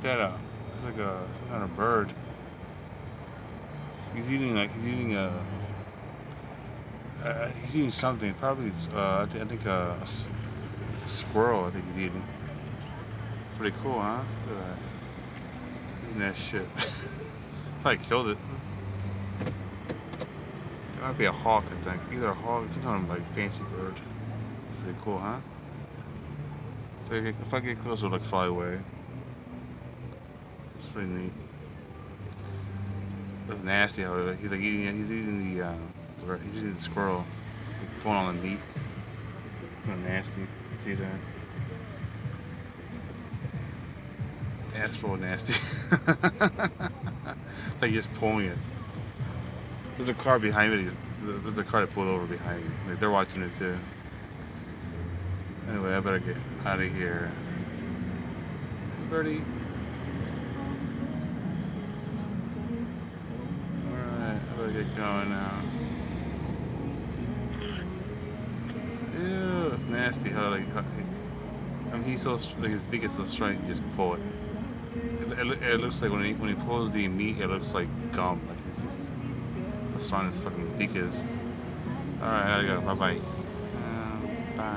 that it's like some kind of bird. He's eating something. Probably I think a squirrel. I think he's eating. Pretty cool, huh? Look at that. Eating that shit. Probably killed it. It might be a hawk, I think. Either a hawk, some kind of like fancy bird. Pretty cool, huh? So if I get close, it'll like fly away. It's pretty neat. That's nasty. However, he's like eating. He's eating he's eating the squirrel. Like, pulling on the meat. Kind of nasty. See that? That's full nasty. Like just pulling it. There's a car behind me. There's a car that pulled over behind me. Like they're watching it too. Anyway, I better get out of here. Birdie. Alright, I better get going now. Ew, it's nasty I mean, he's so, like, his beak is so strong, he can just pull it. It looks like when he pulls the meat, it looks like gum. Like, it's just, how strong his fucking beak is. Alright, I gotta go. Bye bye.